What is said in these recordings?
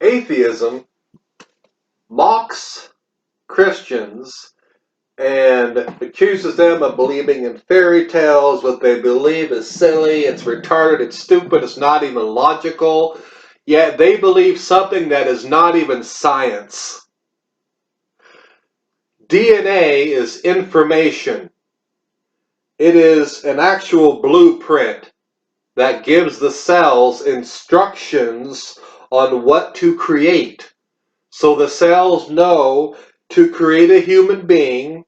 Atheism mocks Christians and accuses them of believing in fairy tales. What they believe is silly, it's retarded, it's stupid, it's not even logical. Yet they believe something that is not even science. DNA is information. It is an actual blueprint that gives the cells instructions on what to create. So the cells know to create a human being,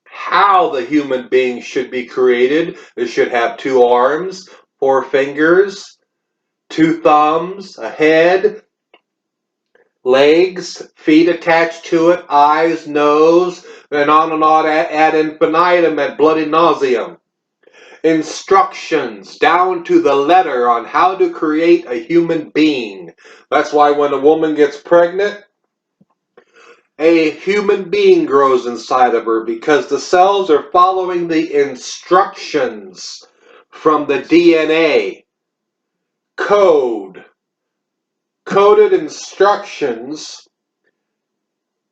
how the human being should be created. It should have 2 arms, 4 fingers, 2 thumbs, a head, legs, feet attached to it, eyes, nose, and on ad infinitum at bloody nauseam. Instructions down to the letter on how to create a human being. That's why when a woman gets pregnant, a human being grows inside of her, because the cells are following the instructions from the DNA. Coded instructions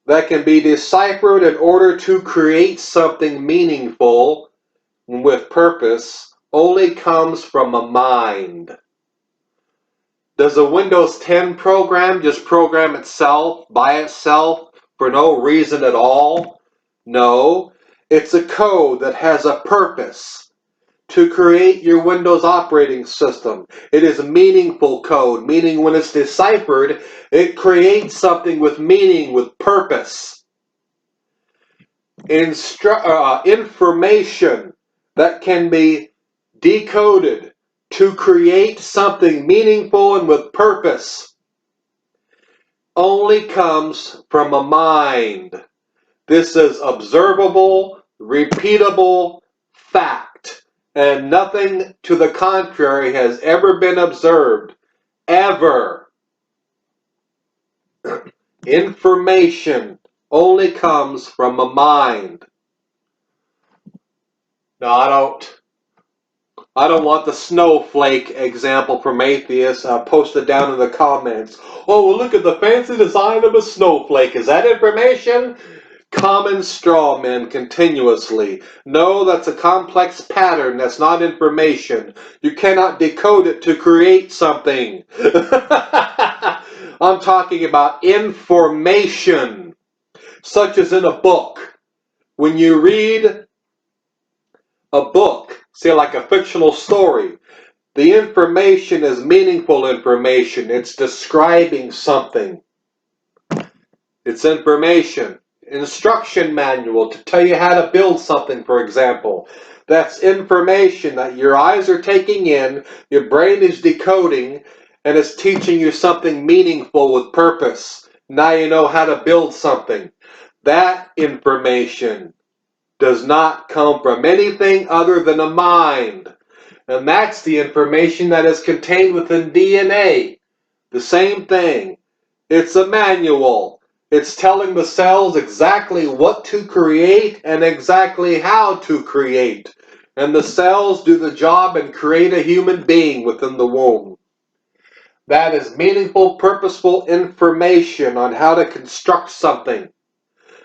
that can be deciphered in order to create something meaningful with purpose only comes from a mind. Does a Windows 10 program just program itself by itself for no reason at all? No, it's a code that has a purpose to create your Windows operating system. It is meaningful code, meaning when it's deciphered, it creates something with meaning, with purpose. Information that can be decoded to create something meaningful and with purpose only comes from a mind. This is observable, repeatable fact, and nothing to the contrary has ever been observed, ever. Information only comes from a mind. Now, I don't want the snowflake example from atheists posted down in the comments. Oh, well, look at the fancy design of a snowflake. Is that information? Common straw men continuously. No, that's a complex pattern. That's not information. You cannot decode it to create something. I'm talking about information, such as in a book. When you read a book, say like a fictional story, the information is meaningful information. It's describing something. It's information. Instruction manual to tell you how to build something, for example. That's information that your eyes are taking in, your brain is decoding, and it's teaching you something meaningful with purpose. Now you know how to build something. That information does not come from anything other than a mind. And that's the information that is contained within DNA. The same thing. It's a manual. It's telling the cells exactly what to create and exactly how to create. And the cells do the job and create a human being within the womb. That is meaningful, purposeful information on how to construct something.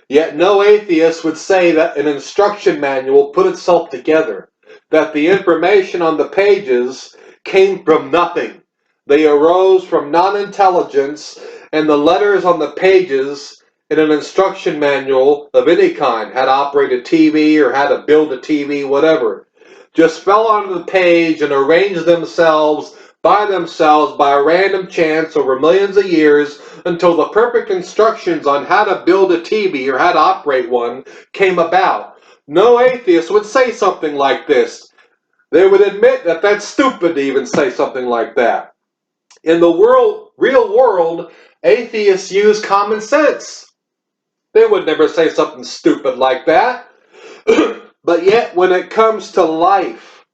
Yet no atheist would say that an instruction manual put itself together, that the information on the pages came from nothing. They arose from non-intelligence, and the letters on the pages in an instruction manual of any kind, how to operate a TV or how to build a TV, whatever, just fell onto the page and arranged themselves by a random chance over millions of years until the perfect instructions on how to build a TV or how to operate one came about. No atheist would say something like this. They would admit that that's stupid to even say something like that. In the real world, atheists use common sense. They would never say something stupid like that. But yet, when it comes to life,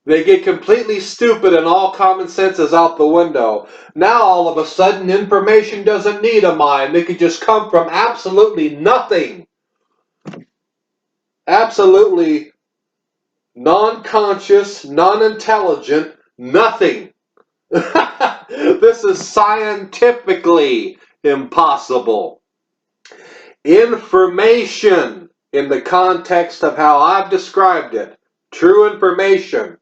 they get completely stupid and all common sense is out the window. Now, all of a sudden, information doesn't need a mind. It could just come from absolutely nothing. Absolutely non-conscious, non-intelligent, nothing. This is scientifically impossible. Information, in the context of how I've described it, true information,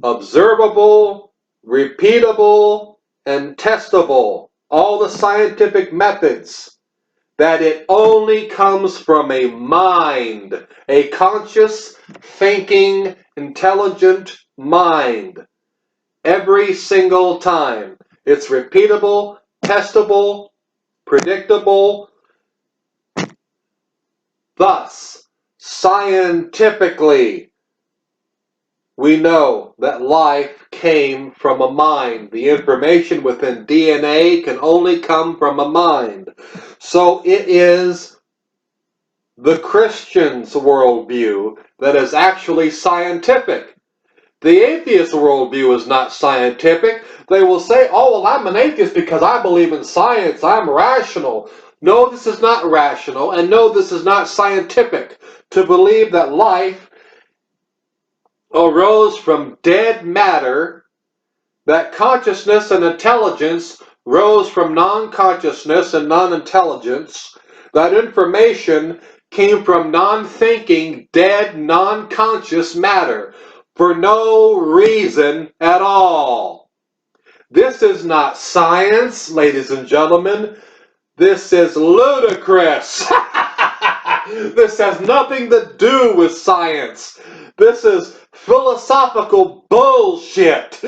observable, repeatable, and testable, all the scientific methods, that it only comes from a mind, a conscious, thinking, intelligent mind. Every single time. It's repeatable, testable, predictable. Thus, scientifically, we know that life came from a mind. The information within DNA can only come from a mind. So it is the Christian's worldview that is actually scientific. The atheist worldview is not scientific. They will say, oh, well, I'm an atheist because I believe in science. I'm rational. No, this is not rational. And no, this is not scientific. To believe that life arose from dead matter, that consciousness and intelligence rose from non-consciousness and non-intelligence, that information came from non-thinking, dead, non-conscious matter for no reason at all. This is not science, ladies and gentlemen. This is ludicrous. This has nothing to do with science. This is philosophical bullshit.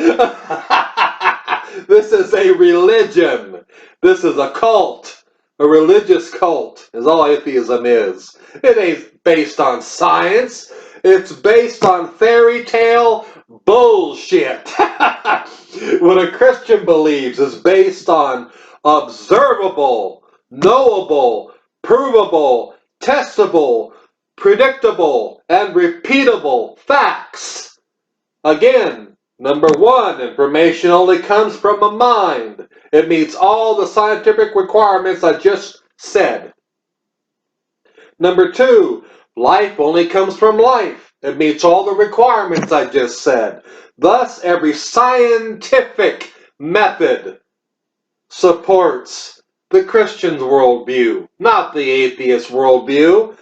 This is a religion. This is a cult. A religious cult is all atheism is. It ain't based on science. It's based on fairy tale bullshit. What a Christian believes is based on observable, knowable, provable, testable, predictable, and repeatable facts. Again, number one, information only comes from a mind. It meets all the scientific requirements I just said. Number two, life only comes from life. It meets all the requirements I just said. Thus, every scientific method supports the Christian's worldview, not the atheist worldview.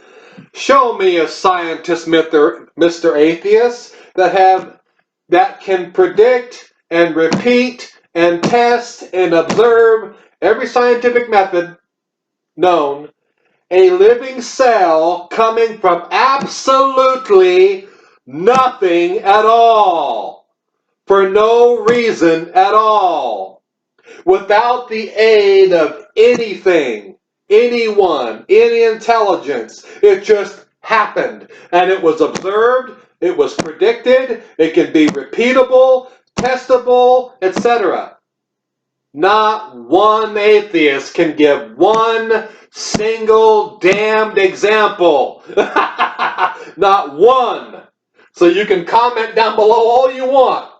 Show me a scientist, Mr. Atheist, that can predict and repeat and test and observe every scientific method known, a living cell coming from absolutely nothing at all, for no reason at all, without the aid of anything, anyone, any intelligence. It just happened, and it was observed, it was predicted, it can be repeatable, testable, etc. Not one atheist can give one single damned example. Not one. So you can comment down below all you want.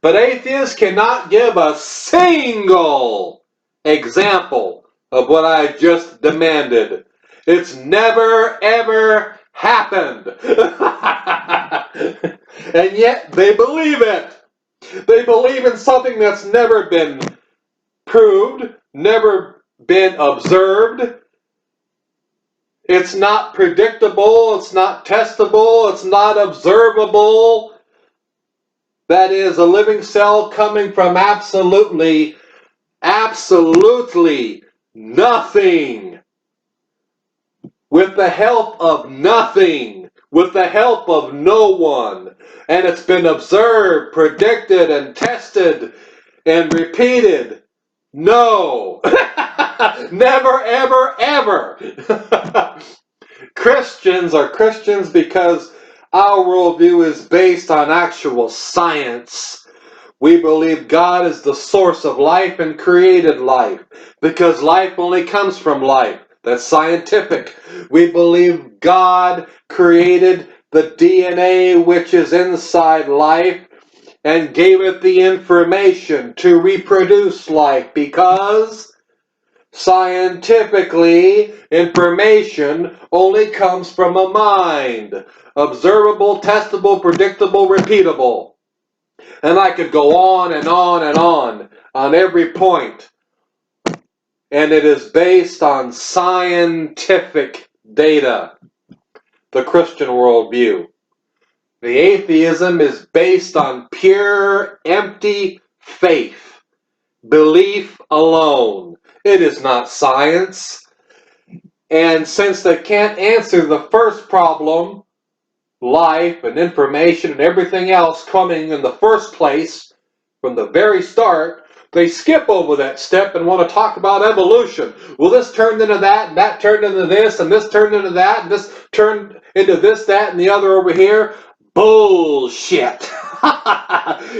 But atheists cannot give a single example of what I just demanded. It's never, ever happened. And yet they believe it. They believe in something that's never been proved, never been observed. It's not predictable, it's not testable, it's not observable. That is a living cell coming from absolutely nothing. With the help of nothing. With the help of no one. And it's been observed, predicted, and tested, and repeated. No. Never, ever, ever. Christians are Christians because our worldview is based on actual science. We believe God is the source of life and created life, because life only comes from life. That's scientific. We believe God created the DNA which is inside life and gave it the information to reproduce life, because scientifically, information only comes from a mind. Observable, testable, predictable, repeatable. And I could go on and on and on every point. And it is based on scientific data, the Christian worldview. The atheism is based on pure, empty faith, belief alone. It is not science. And since they can't answer the first problem, life and information and everything else coming in the first place from the very start, they skip over that step and want to talk about evolution. Well, this turned into that, and that turned into this, and this turned into that, and this turned into this, that, and the other over here. Bullshit.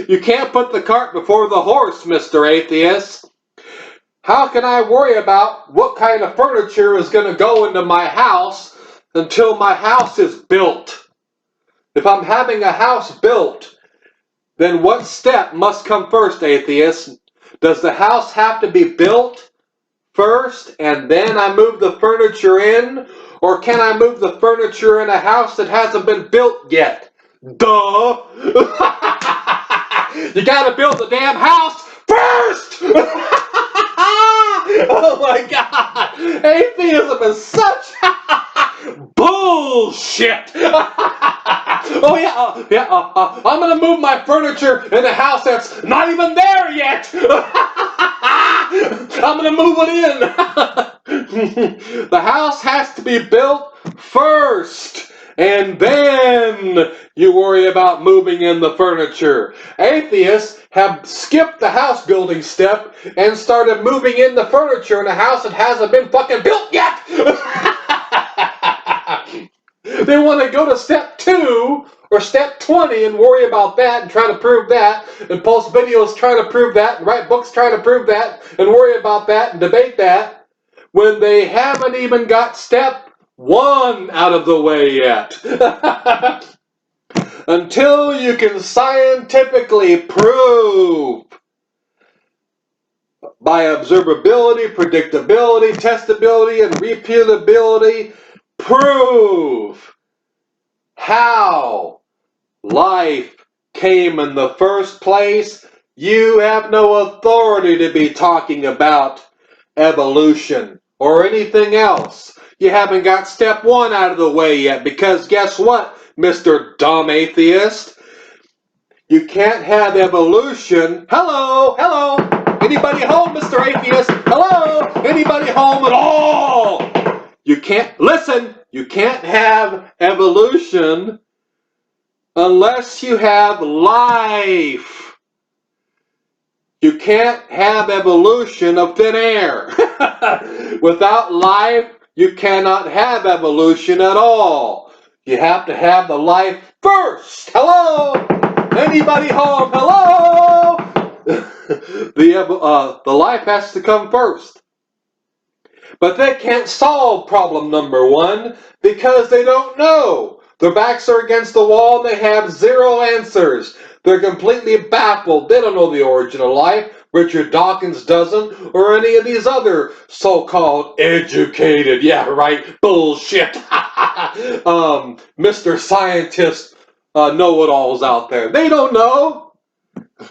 You can't put the cart before the horse, Mr. Atheist. How can I worry about what kind of furniture is going to go into my house until my house is built? If I'm having a house built, then what step must come first, atheist? Does the house have to be built first and then I move the furniture in? Or can I move the furniture in a house that hasn't been built yet? Duh! You gotta build the damn house first! Oh my God! Atheism is such bullshit! Oh yeah, I'm gonna move my furniture in a house that's not even there yet! I'm gonna move it in! The house has to be built first, and then you worry about moving in the furniture. Atheists have skipped the house building step and started moving in the furniture in a house that hasn't been fucking built yet! They want to go to step 2 or step 20 and worry about that and try to prove that and post videos trying to prove that and write books trying to prove that and worry about that and debate that when they haven't even got step 1 out of the way yet. Until you can scientifically prove by observability, predictability, testability, and reputability, prove how life came in the first place, you have no authority to be talking about evolution or anything else. You haven't got step 1 out of the way yet, because guess what, Mr. Dumb Atheist? You can't have evolution. Hello, hello. Anybody home, Mr. Atheist? Hello, anybody home at all? You can't, listen, you can't have evolution unless you have life. You can't have evolution of thin air. Without life, you cannot have evolution at all. You have to have the life first. Hello? Anybody home? Hello? The life has to come first. But they can't solve problem number 1 because they don't know. Their backs are against the wall and they have 0 answers. They're completely baffled. They don't know the origin of life. Richard Dawkins doesn't, or any of these other so-called educated, yeah, right, bullshit, Mr. Scientist know-it-alls out there. They don't know.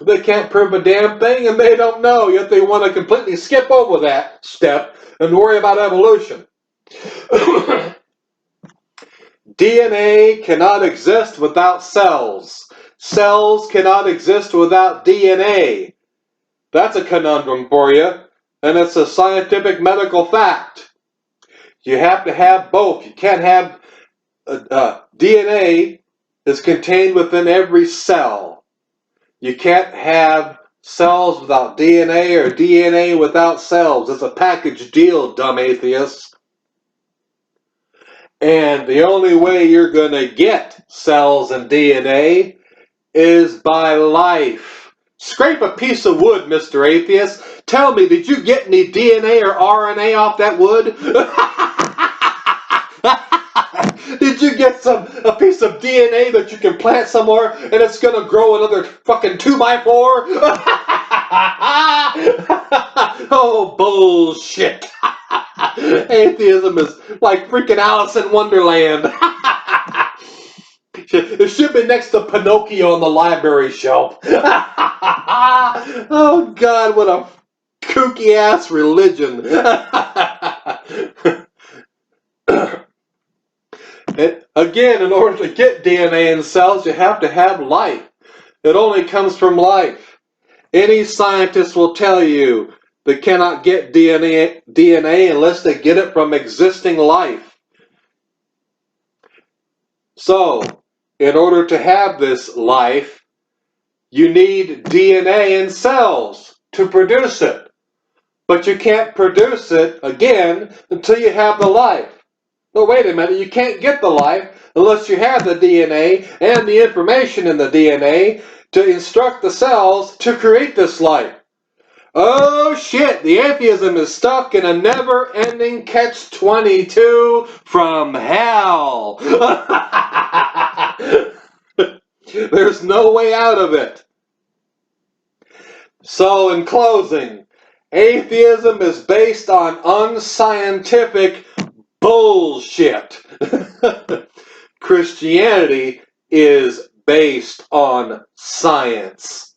They can't prove a damn thing and they don't know, yet they want to completely skip over that step and worry about evolution. DNA cannot exist without cells. Cells cannot exist without DNA. That's a conundrum for you, and it's a scientific medical fact. You have to have both. You can't have DNA is contained within every cell. You can't have cells without DNA or DNA without cells. It's a package deal, dumb atheists. And the only way you're going to get cells and DNA is by life. Scrape a piece of wood, Mr. Atheist. Tell me, did you get any DNA or RNA off that wood? Did you get a piece of DNA that you can plant somewhere and it's going to grow another fucking 2x4? Oh, bullshit. Atheism is like freaking Alice in Wonderland. It should be next to Pinocchio on the library shelf. Oh God, what a kooky ass religion. Again, in order to get DNA in cells, you have to have life. It only comes from life. Any scientist will tell you they cannot get DNA unless they get it from existing life. So, in order to have this life, you need DNA in cells to produce it. But you can't produce it, again, until you have the life. No, wait a minute, you can't get the life unless you have the DNA and the information in the DNA to instruct the cells to create this life. Oh shit, the atheism is stuck in a never-ending catch-22 from hell. There's no way out of it. So, in closing, atheism is based on unscientific bullshit. Christianity is based on science.